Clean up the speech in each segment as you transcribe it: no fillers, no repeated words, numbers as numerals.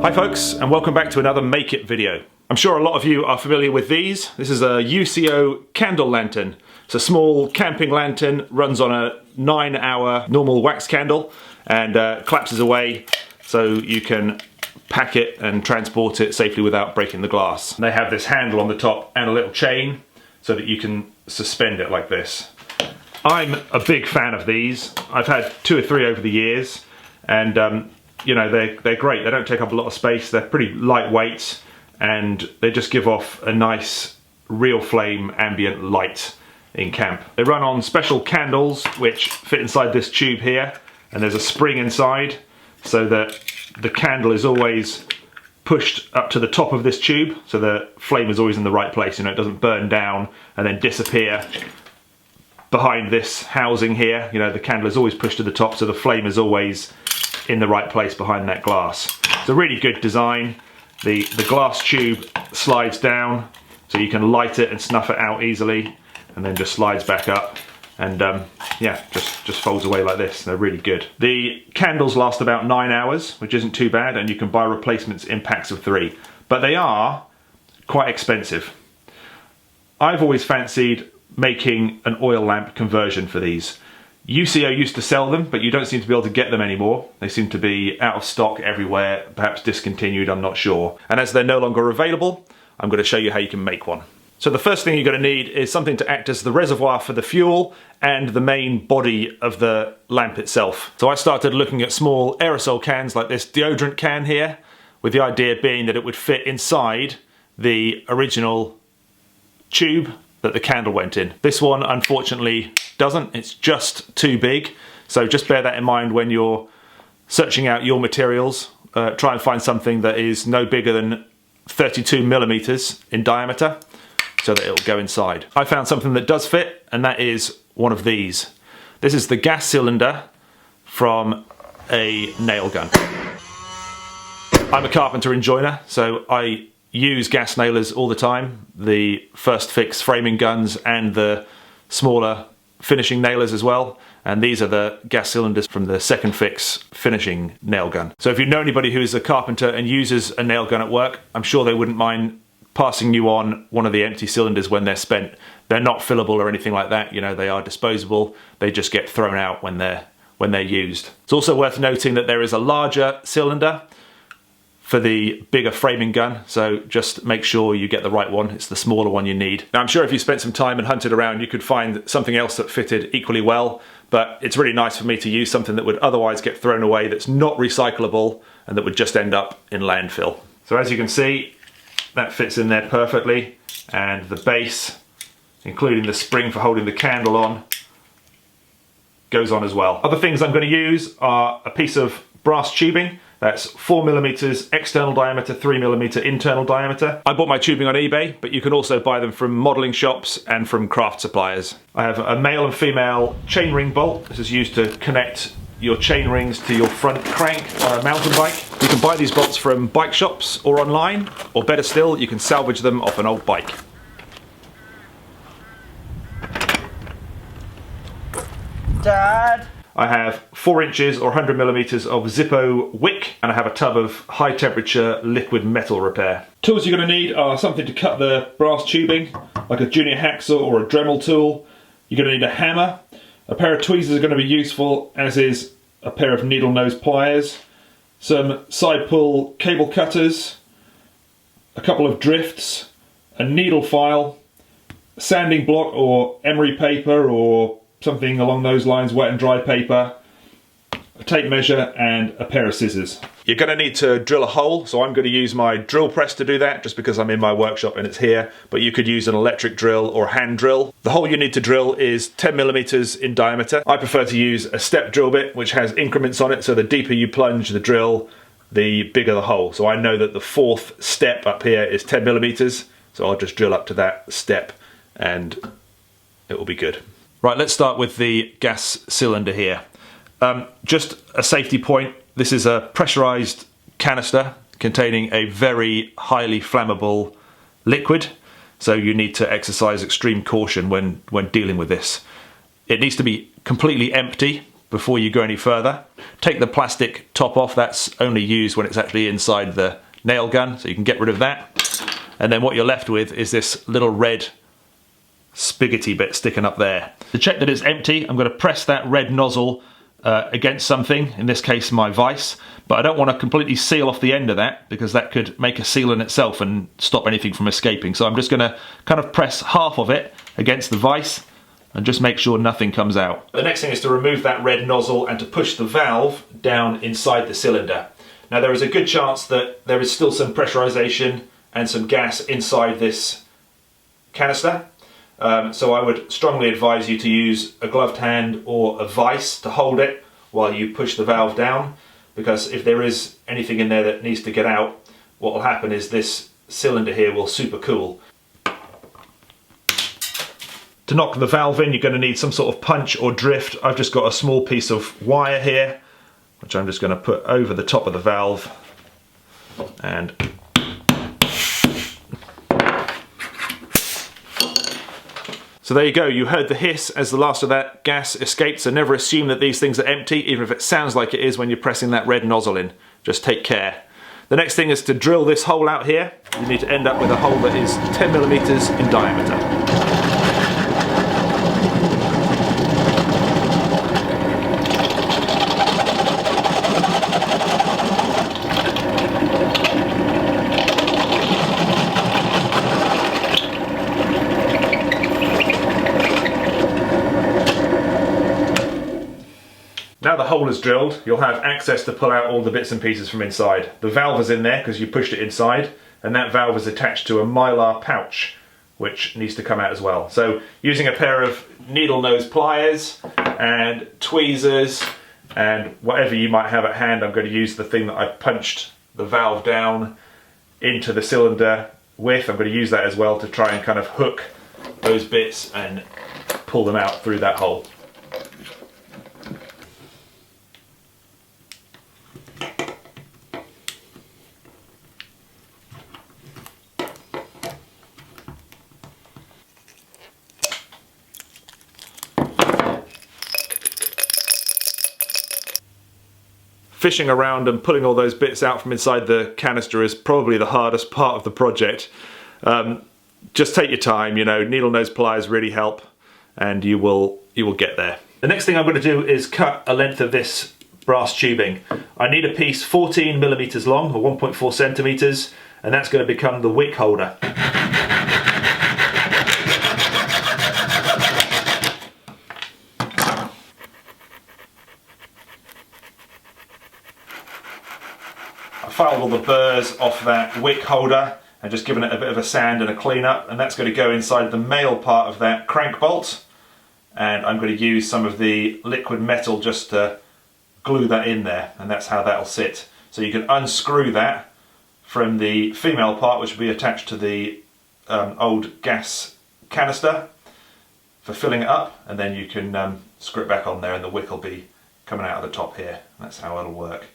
Hi folks, and welcome back to another Make It video. I'm sure a lot of you are familiar with these. This is a UCO candle lantern. It's a small camping lantern, runs on a 9-hour normal wax candle and collapses away so you can pack it and transport it safely without breaking the glass. They have this handle on the top and a little chain so that you can suspend it like this. I'm a big fan of these. I've had 2 or 3 over the years, and you know, they're great. They don't take up a lot of space. They're pretty lightweight, and they just give off a nice real flame ambient light in camp. They run on special candles which fit inside this tube here, and there's a spring inside so that the candle is always pushed up to the top of this tube, so the flame is always in the right place. You know, it doesn't burn down and then disappear behind this housing here. You know, the candle is always pushed to the top, so the flame is always in the right place behind that glass. It's a really good design. The glass tube slides down so you can light it and snuff it out easily, and then just slides back up, and yeah, just folds away like this. They're really good. The candles last about 9 hours, which isn't too bad, and you can buy replacements in packs of 3, but they are quite expensive. I've always fancied making an oil lamp conversion for these. UCO used to sell them, but you don't seem to be able to get them anymore. They seem to be out of stock everywhere, perhaps discontinued, I'm not sure. And as they're no longer available, I'm going to show you how you can make one. So the first thing you're going to need is something to act as the reservoir for the fuel and the main body of the lamp itself. So I started looking at small aerosol cans like this deodorant can here, with the idea being that it would fit inside the original tube that the candle went in. This one unfortunately doesn't. It's just too big, so just bear that in mind when you're searching out your materials. Try and find something that is no bigger than 32 millimeters in diameter so that it'll go inside. I found something that does fit, and that is one of these. This is the gas cylinder from a nail gun. I'm a carpenter and joiner, so I use gas nailers all the time, the first fix framing guns and the smaller finishing nailers as well, and these are the gas cylinders from the second fix finishing nail gun. So if you know anybody who's a carpenter and uses a nail gun at work, I'm sure they wouldn't mind passing you on one of the empty cylinders when they're spent. They're not fillable or anything like that, you know, they are disposable. They just get thrown out when they're used. It's also worth noting that there is a larger cylinder for the bigger framing gun, so just make sure you get the right one. It's the smaller one you need. Now I'm sure if you spent some time and hunted around, you could find something else that fitted equally well, but it's really nice for me to use something that would otherwise get thrown away, that's not recyclable, and that would just end up in landfill. So as you can see, that fits in there perfectly, and the base, including the spring for holding the candle on, goes on as well. Other things I'm going to use are a piece of brass tubing. That's 4mm external diameter, 3mm internal diameter. I bought my tubing on eBay, but you can also buy them from modelling shops and from craft suppliers. I have a male and female chainring bolt. This is used to connect your chain rings to your front crank on a mountain bike. You can buy these bolts from bike shops or online, or better still, you can salvage them off an old bike. Dad! I have 4 inches or 100mm of Zippo wick, and I have a tub of high temperature liquid metal repair. Tools you're going to need are something to cut the brass tubing, like a junior hacksaw or a Dremel tool. You're going to need a hammer. A pair of tweezers are going to be useful, as is a pair of needle nose pliers, some side pull cable cutters, a couple of drifts, a needle file, a sanding block or emery paper or something along those lines, wet and dry paper, a a tape measure and a pair of scissors. You're going to need to drill a hole, so I'm going to use my drill press to do that just because I'm in my workshop and it's here, but you could use an electric drill or a hand drill. The hole you need to drill is 10mm in diameter. I prefer to use a step drill bit which has increments on it, so the deeper you plunge the drill, the bigger the hole. So I know that the fourth step up here is 10mm, so I'll just drill up to that step and it will be good. Right, let's start with the gas cylinder here. Just a safety point, this is a pressurized canister containing a very highly flammable liquid, so you need to exercise extreme caution when dealing with this. It needs to be completely empty before you go any further. Take the plastic top off, that's only used when it's actually inside the nail gun, so you can get rid of that. And then what you're left with is this little red spigoty bit sticking up there. To check that it's empty, I'm going to press that red nozzle against something, in this case my vise, but I don't want to completely seal off the end of that because that could make a seal in itself and stop anything from escaping. So I'm just going to kind of press half of it against the vise and just make sure nothing comes out. The next thing is to remove that red nozzle and to push the valve down inside the cylinder. Now there is a good chance that there is still some pressurization and some gas inside this canister. So I would strongly advise you to use a gloved hand or a vise to hold it while you push the valve down, because if there is anything in there that needs to get out, what will happen is this cylinder here will supercool. To knock the valve in, you're going to need some sort of punch or drift. I've just got a small piece of wire here, which I'm just going to put over the top of the valve and so there you go, you heard the hiss as the last of that gas escaped, so never assume that these things are empty, even if it sounds like it is when you're pressing that red nozzle in. Just take care. The next thing is to drill this hole out here. You need to end up with a hole that is 10mm in diameter. Now the hole is drilled, you'll have access to pull out all the bits and pieces from inside. The valve is in there because you pushed it inside, and that valve is attached to a mylar pouch which needs to come out as well. So using a pair of needle nose pliers and tweezers and whatever you might have at hand, I'm going to use the thing that I punched the valve down into the cylinder with. I'm going to use that as well to try and kind of hook those bits and pull them out through that hole. Fishing around and pulling all those bits out from inside the canister is probably the hardest part of the project. Just take your time, you know, needle nose pliers really help and you will get there. The next thing I'm going to do is cut a length of this brass tubing. I need a piece 14mm long, or 1.4 centimeters, and that's going to become the wick holder. Filed all the burrs off that wick holder and just given it a bit of a sand and a clean up, and that's going to go inside the male part of that crank bolt, and I'm going to use some of the liquid metal just to glue that in there, and that's how that'll sit. So you can unscrew that from the female part, which will be attached to the old gas canister for filling it up, and then you can screw it back on there and the wick will be coming out of the top here. That's how it'll work.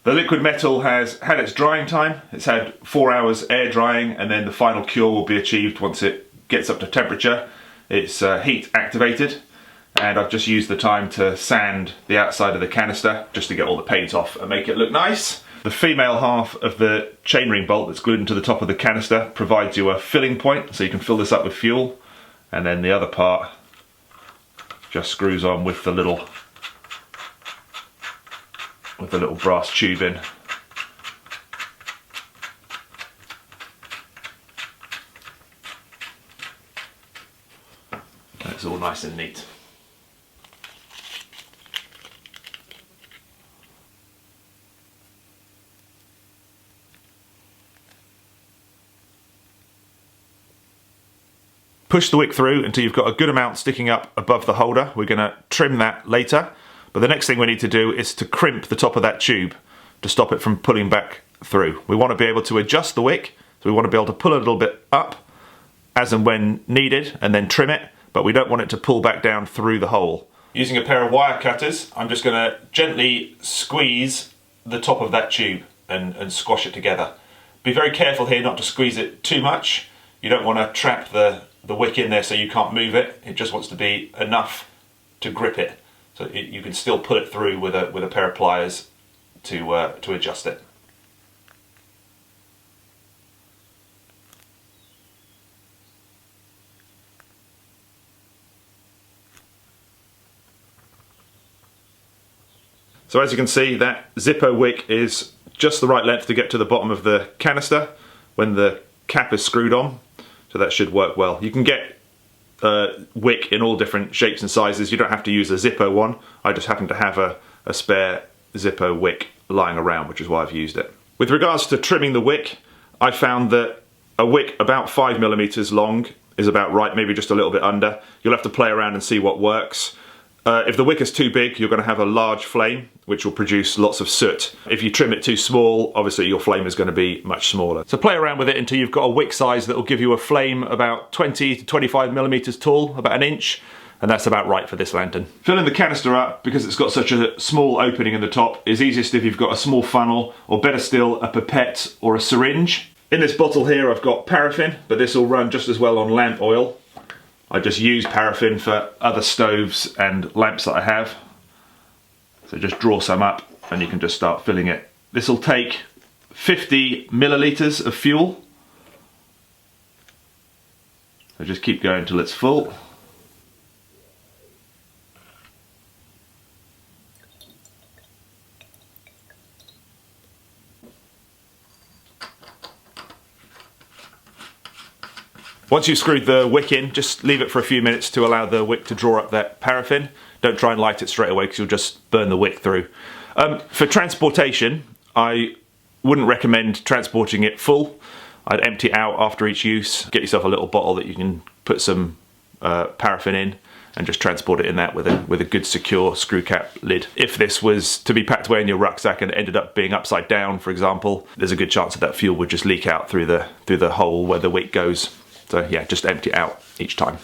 The liquid metal has had its drying time. It's had 4 hours air drying, and then the final cure will be achieved once it gets up to temperature. It's heat activated, and I've just used the time to sand the outside of the canister just to get all the paint off and make it look nice. The female half of the chainring bolt that's glued into the top of the canister provides you a filling point, so you can fill this up with fuel, and then the other part just screws on with the little brass tube in. And it's all nice and neat. Push the wick through until you've got a good amount sticking up above the holder. We're going to trim that later, but the next thing we need to do is to crimp the top of that tube to stop it from pulling back through. We want to be able to adjust the wick, so we want to be able to pull it a little bit up as and when needed and then trim it, but we don't want it to pull back down through the hole. Using a pair of wire cutters, I'm just going to gently squeeze the top of that tube and squash it together. Be very careful here not to squeeze it too much. You don't want to trap the wick in there so you can't move it. It just wants to be enough to grip it, so you can still pull it through with a pair of pliers to adjust it. So as you can see, that Zippo wick is just the right length to get to the bottom of the canister when the cap is screwed on. So that should work well. You can get wick in all different shapes and sizes. You don't have to use a Zippo one. I just happen to have a spare Zippo wick lying around, which is why I've used it. With regards to trimming the wick, I found that a wick about 5mm long is about right, maybe just a little bit under. You'll have to play around and see what works. If the wick is too big, you're going to have a large flame, which will produce lots of soot. If you trim it too small, obviously your flame is going to be much smaller. So play around with it until you've got a wick size that will give you a flame about 20 to 25mm tall, about an inch, and that's about right for this lantern. Filling the canister up, because it's got such a small opening in the top, is easiest if you've got a small funnel, or better still, a pipette or a syringe. In this bottle here I've got paraffin, but this will run just as well on lamp oil. I just use paraffin for other stoves and lamps that I have. So just draw some up and you can just start filling it. This will take 50 millilitres of fuel. So just keep going till it's full. Once you've screwed the wick in, just leave it for a few minutes to allow the wick to draw up that paraffin. Don't try and light it straight away because you'll just burn the wick through. For transportation, I wouldn't recommend transporting it full. I'd empty it out after each use. Get yourself a little bottle that you can put some paraffin in and just transport it in that with a good secure screw cap lid. If this was to be packed away in your rucksack and it ended up being upside down, for example, there's a good chance that fuel would just leak out through the hole where the wick goes. So yeah, just empty it out each time.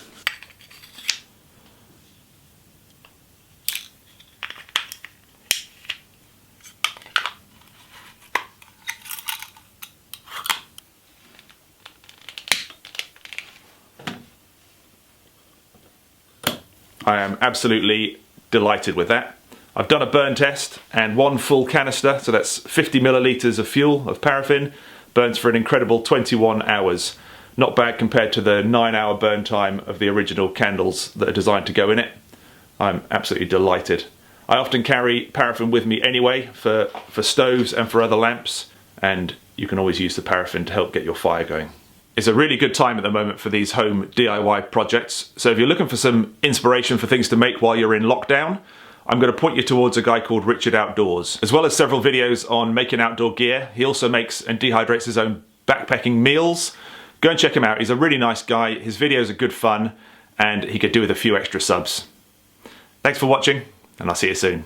I am absolutely delighted with that. I've done a burn test, and one full canister, so that's 50 millilitres of fuel, of paraffin, burns for an incredible 21 hours. Not bad compared to the 9-hour burn time of the original candles that are designed to go in it. I'm absolutely delighted. I often carry paraffin with me anyway for stoves and for other lamps, and you can always use the paraffin to help get your fire going. It's a really good time at the moment for these home DIY projects, so if you're looking for some inspiration for things to make while you're in lockdown, I'm going to point you towards a guy called Richard Outdoors. As well as several videos on making outdoor gear, he also makes and dehydrates his own backpacking meals. Go and check him out. He's a really nice guy. His videos are good fun, and he could do with a few extra subs. Thanks for watching, and I'll see you soon.